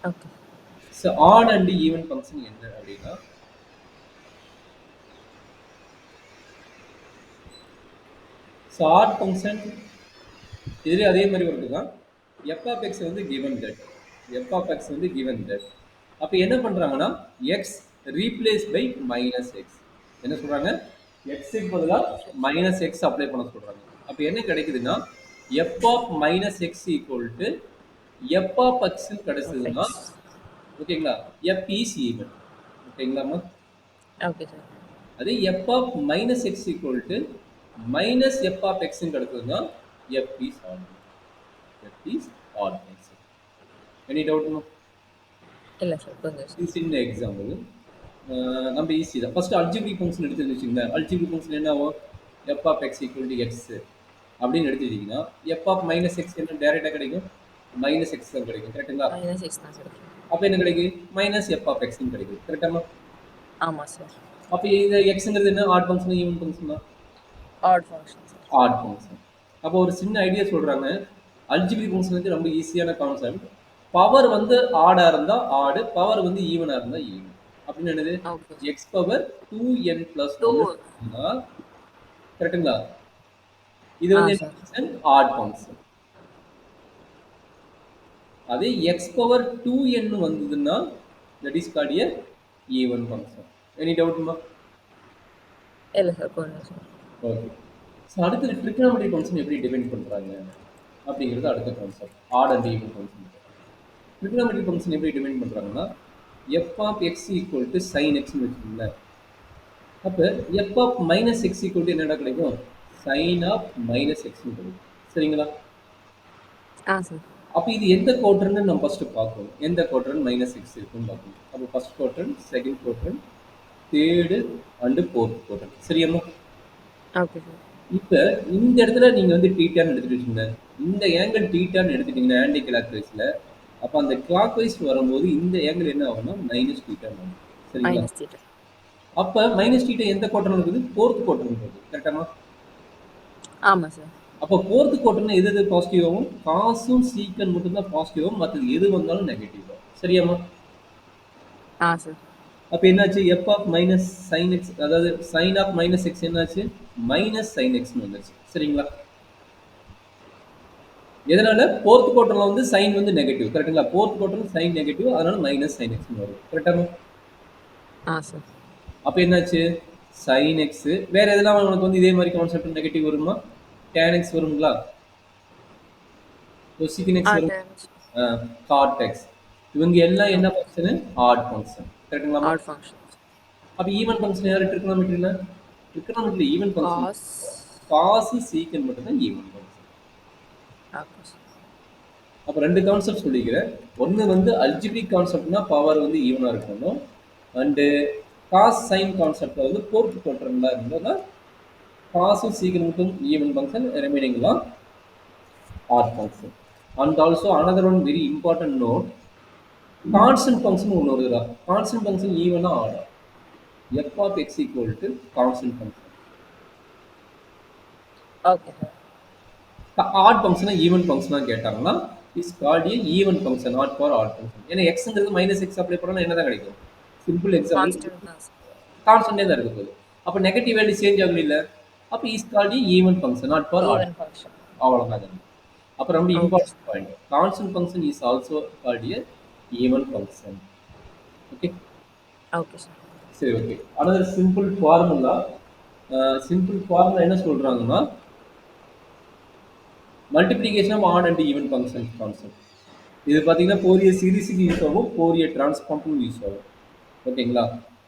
Okay. So odd and even function என்ன அப்படின்னா so add function இதுலேயே அதே மாதிரி வருது தான் எஃப் ஆஃப் எக்ஸ் வந்து given that f of x வந்து கிவன் தட் அப்போ என்ன பண்ணுறாங்கன்னா x replace by minus x என்ன சொல்கிறாங்க எக்ஸுக்கு பதிலாக மைனஸ் எக்ஸ் அப்ளை பண்ண சொல்கிறாங்க அப்போ என்ன கிடைக்குதுன்னா f of minus x equal to f of எக்ஸ்ன்னு கிடைச்சதுன்னா எஃப்எக்ஸ். ஓகேங்களா எஃப் இஸ் ஈவன் ஓகேங்களாம்மா ஓகே சார். அதே f of minus x equal to minus f of எக்ஸ்ன்னு கிடைச்சதுன்னா f is odd f is odd any doubt இல்லை sir, புரிஞ்சுது sir. இது சின்ன எக்ஸாம்பிள் நம்ம ஈஸி தான் ஃபர்ஸ்ட் அல்ஜிபிரிக் ஃபங்க்ஷன் எடுத்து வச்சுங்களேன் அல்ஜிபிரிக் ஃபங்க்ஷன் என்ன ஆகும் f of x equal to x அப்படின்னு எடுத்துக்கிட்டிங்கன்னா எஃப் ஆஃப் மைனஸ் எக்ஸ் என்ன டேரெக்டாக கிடைக்கும் மைனஸ் எக்ஸ் தான் கிடைக்கும் கரெக்டுங்களா மைனஸ் எக்ஸ் தான் சார். அப்போ என்ன கிடைக்கும் மைனஸ் எஃப் ஆஃப் எக்ஸ்ன்னு கிடைக்கும் கரெக்டாமா ஆமாம் சார். அப்போ இந்த எக்ஸுங்கிறது என்ன ஆட் ஃபங்க்ஷன் ஈவன் ஃபங்க்ஷன் தான் odd function sir. Odd function அப்போ ஒரு சின்ன ஐடியா சொல்கிறாங்க அல்ஜிபிரிக் ஃபங்க்ஷன் வந்து ரொம்ப ஈஸியான கான்செப்ட் பவர் வந்து ஆடாக இருந்தால் ஆடு பவர் வந்து ஈவனாக இருந்தால் ஈவன் அப்படின்னு என்னது okay. X power 2n plus 2. 1 கரெக்டுங்களா இது ஆ வந்து சார். என்ன ஆட் ஃபங்க்ஷன் அதே எக்ஸ் பவர் 2n வந்ததுன்னா that is called a even function any டவுட்மா இல்லை சார், புரிஞ்சுது சார். ஓகே ஸோ அடுத்து ட்ரிக்னாமெட்ரிக் ஃபங்க்ஷன் எப்படி டிஃபைன் பண்ணுறாங்க அப்படிங்கிறது அடுத்த concept odd and even function trigonometric function எப்படி டிஃபைன் பண்ணுறாங்கன்னா f of x equal to sine எக்ஸ்னு வச்சுக்கோங்களேன் அப்போ f of minus x equal to என்னடா கிடைக்கும் சைன் ஆஃப் மைனஸ் எக்ஸ்னு கிடைக்கும் சரிங்களா ஆ சார். அப்போ இது எந்த குவாட்ரன்னு நம்ம ஃபஸ்ட்டு பார்க்கணும் எந்த குவாட்ரன் மைனஸ் எக்ஸ் இருக்குன்னு பார்க்கணும் அப்போ first quadrant second quadrant third and fourth quadrant சரியாம்மா ஓகே சார். இப்போ இந்த இடத்துல நீங்கள் வந்து டீட்டான்னு எடுத்துகிட்டு வச்சுங்க இந்த ஏங்கிள் டீட்டான்னு எடுத்துட்டிங்கன்னா ஆன்டி கிளாக் வைஸில் அப்போ அந்த கிளாக் வைஸ் வரும்போது இந்த ஏங்கிள் என்ன ஆகும்னா மைனஸ் டீட்டா ஆகும் சரிங்களா மைனஸ் தீட்டா. அப்போ மைனஸ் டீட்டா எந்த குவாட்ரன் இருக்குது ஃபோர்த் குவாட்ரன் இருக்குது கரெக்டாமா ஆமாம் சார். அப்போ ஃபோர்த் குவார்டர்னா எது எது பாசிட்டிவ் ஆகும் காசும் சீக்கன் மட்டும்தான் பாசிட்டிவ் ஆகும் மற்றது எது வந்தாலும் நெகட்டிவ் ஆகும் சரியாம்மா ஆ சார். அப்போ என்னாச்சு f of minus sine x அதாவது சைன் ஆஃப் மைனஸ் எக்ஸ் என்னாச்சு மைனஸ் சைன் எக்ஸ்னு வந்துச்சு சரிங்களா எதனால ஃபோர்த் குவார்டர்ல வந்து சைன் வந்து நெகட்டிவ் கரெக்டுங்களா ஃபோர்த் குவார்டர் சைன் நெகட்டிவ் அதனால மைனஸ் சைன் எக்ஸ்னு வரும் கரெக்டாமா ஆ சார். அப்போ என்னாச்சு சைன் எக்ஸ் வேற எதெல்லாம் உனக்கு வந்து இதே மாதிரி கான்செப்ட் நெகட்டிவ் வருமா டேன் எக்ஸ் வருங்களா கொசிகன் ஆ எக்ஸ் வரும் டேர்ம்ஸ். காட் எக்ஸ் இவங்க எல்லாம் என்ன ஃபங்க்ஷனு ஆட் ஃபங்க்ஷன் கரெக்டுங்களா ஆட் ஃபங்க்ஷன். அப்போ ஈவன் ஃபங்க்ஷன் யார் ட்ரிக்னாமெட்ரியில் ட்ரிக்னாமெட்ரி ஈவன் ஃபங்க்ஷன் காஸ். காசு சீக்கன் மட்டும்தான் ஈவன் ஃபங்க்ஷன் ஓகே சார். அப்போ ரெண்டு கான்செப்ட் சொல்லிக்கிறேன் ஒன்று வந்து அல்ஜிபிரிக் கான்செப்ட்னா பவர் வந்து ஈவனாக இருக்கணும் அண்டு காஸ் சைன் கான்செப்டில் வந்து ஃபோர்த் குவார்டர்லாம் இருந்ததுன்னா காசும் சீக்கன் மட்டும் ஈவன் ஃபங்க்ஷன் ரிமைனிங்லாம் odd function and also another one very important note constant function ஒன்று வருதுடா கான்ஸ்டன்ட் ஃபங்க்ஷன் ஈவனாக ஆடா f of x equal to constant function okay sir. Odd ஃபங்க்ஷனா ஈவன் ஃபங்க்ஷனாக கேட்டாங்கன்னா is called a even function not for odd function ஏன்னா எக்ஸ்ங்கிறது minus x apply பண்ணால் என்ன தான் கிடைக்கும் சிம்பிள் எக்ஸாம்பிள் கான்ஸ்டன்ட் தான் சார். கான்ஸ்டன்டே தான் இருக்க போகுது அப்போ நெகட்டிவ் வேல்யூ சேஞ்ச் ஆகல இல்லை அப்போ is called a even function not for odd even function. அவ்வளோதான் அப்புறம் ரொம்ப okay important point constant function is also called a even function okay okay sir. சரி ஓகே அனதர் சிம்பிள் ஃபார்முலா என்ன சொல்கிறாங்கன்னா multiplication of odd and even function concept இது பார்த்தீங்கன்னா Fourier சீரிஸுக்கு use ஆகும் ஃபோரியர் டிரான்ஸ்ஃபார்முக்கும் யூஸ் ஆகும் ஓகேங்களா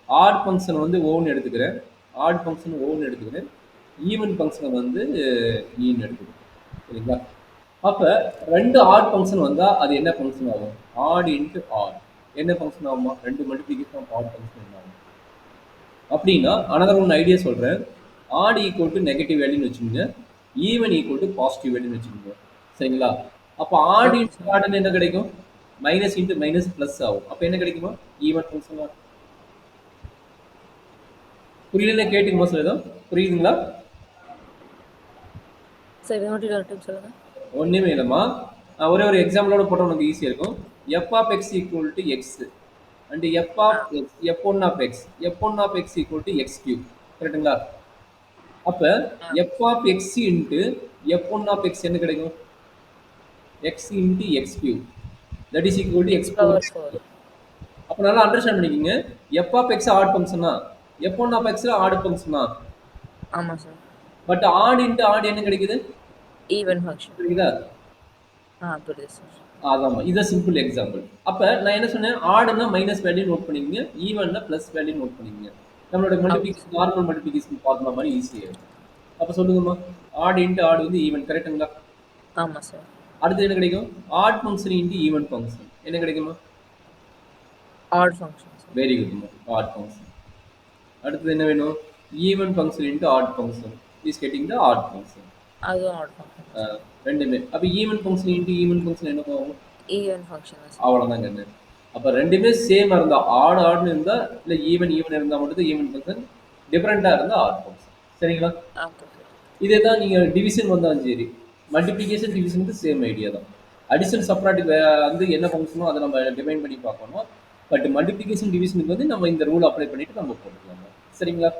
ஆட் ஃபங்க்ஷன் வந்து ஓன் எடுத்துக்கிறேன் ஆட் ஃபங்க்ஷன் ஓன் எடுத்துக்கிறேன் ஈவன் ஃபங்க்ஷனை வந்து ஈன் எடுத்துக்கிறேன் சரிங்களா அப்போ ரெண்டு ஆட் ஃபங்க்ஷன் வந்தால் அது என்ன ஃபங்க்ஷன் ஆகும் ஆட் இன்ட்டு ஆட் என்ன ஃபங்க்ஷன் ஆகுமா ரெண்டு மல்டிப்ளிகேஷன் ஆஃப் ஆட் ஃபங்க்ஷன் என்ன ஆகும் அப்படின்னா அனதர் ஒன்று ஐடியா சொல்கிறேன் ஆட் ஈக்குவல் டு நெகட்டிவ் வேல்யூன்னு வச்சுக்கோங்க ஈவன் ஈக்குவல் டு பாசிட்டிவ் வேல்யூன்னு வச்சுக்கோங்க சரிங்களா அப்போ ஆட் ஓகே இன்ட்டு சார். ஆடுன்னு என்ன கிடைக்கும் மைனஸ் இன்ட்டு மைனஸ் ப்ளஸ் ஆகும் அப்போ என்ன கிடைக்குமா ஈவன் ஃபங்க்ஷன் புரியல கேட்டுக்குமா சார் ஏதோ புரியுதுங்களா சார் இன்னொரு டைம் சொல்லுங்கள். ஒன்றுமே இல்லைம்மா ஒரே ஒரு எக்ஸாம்பிளோட போட்டால் உனக்கு ஈஸியாக இருக்கும் f of x equal to x and f of ah. x f1 of x f1 of x equal to x cube கரெக்ட்டுங்களா? அப்ப ஆ. f of x into f1 of x என்ன கிடைக்கும்? x into x cube that is equal to x X power power 4. அப்ப நல்லா understand பண்ணிக்கங்க. f of x odd ஃபங்க்ஷனா f1 of x odd ஃபங்க்ஷனா ஆமா sir. But odd into odd என்ன கிடைக்குது ஈவன் ஃபங்ஷன். புரியுதா? புரியுது சார். அதாம்மா இதான் சிம்பிள் எக்ஸாம்பிள். அப்ப நான் என்ன சொன்னேன் ஆடுனா மைனஸ் வேல்யூ நோட் பண்ணிக்கங்க ஈவன்னா பிளஸ் வேல்யூ நோட் பண்ணிக்கங்க நம்மளோட okay multiplication sir. Normal multiplication பார்க்குற மாதிரி ஈஸியாக இருக்கும். அப்ப சொல்லுங்கம்மா ஆட் இன்ட்டு ஆட் வந்து ஈவன் கரெக்ட்டுங்களா? ஆமா சார். அடுத்து என்ன கிடைக்கும் odd function into even function என்ன கிடைக்குமா? Odd function sir. வெரி குட்மா ஆட் ஃபங்க்ஷன். அடுத்தது என்ன வேணும் even function into odd function is getting the odd function. அதுவும் ஆட் ஃபங்ஷன் சார். ரெண்டுமே அப்போ even function into even function என்ன போகும் ஈவன் ஃபங்ஷன் தான் சார். அவ்வளோதாங்க என்ன. அப்போ ரெண்டுமே சேமாக இருந்தால் ஆட் ஆட்னு இருந்தால் இல்லை ஈவன் ஈவன் இருந்தால் மட்டும் ஈவன் ஃபங்க்ஷன் டிஃப்ரெண்ட்டாக இருந்தால் ஆட் ஃபங்க்ஷன் சரிங்களா? Okay sir. இதே தான் நீங்கள் டிவிஷன் வந்தாலும் சரி மல்டிப்ளிகேஷன் டிவிஷனுக்கு சேம் ஐடியா தான். அடிஷன் செப்பரேட் வந்து என்ன ஃபங்க்ஷனோ அதை நம்ம டிஃபைன் பண்ணி பார்க்கணும். பட் மல்டிப்ளிகேஷன் டிவிஷனுக்கு வந்து நம்ம இந்த ரூல் அப்ளை பண்ணிட்டு நம்ம போட்டுக்கலாம் சரிங்களா?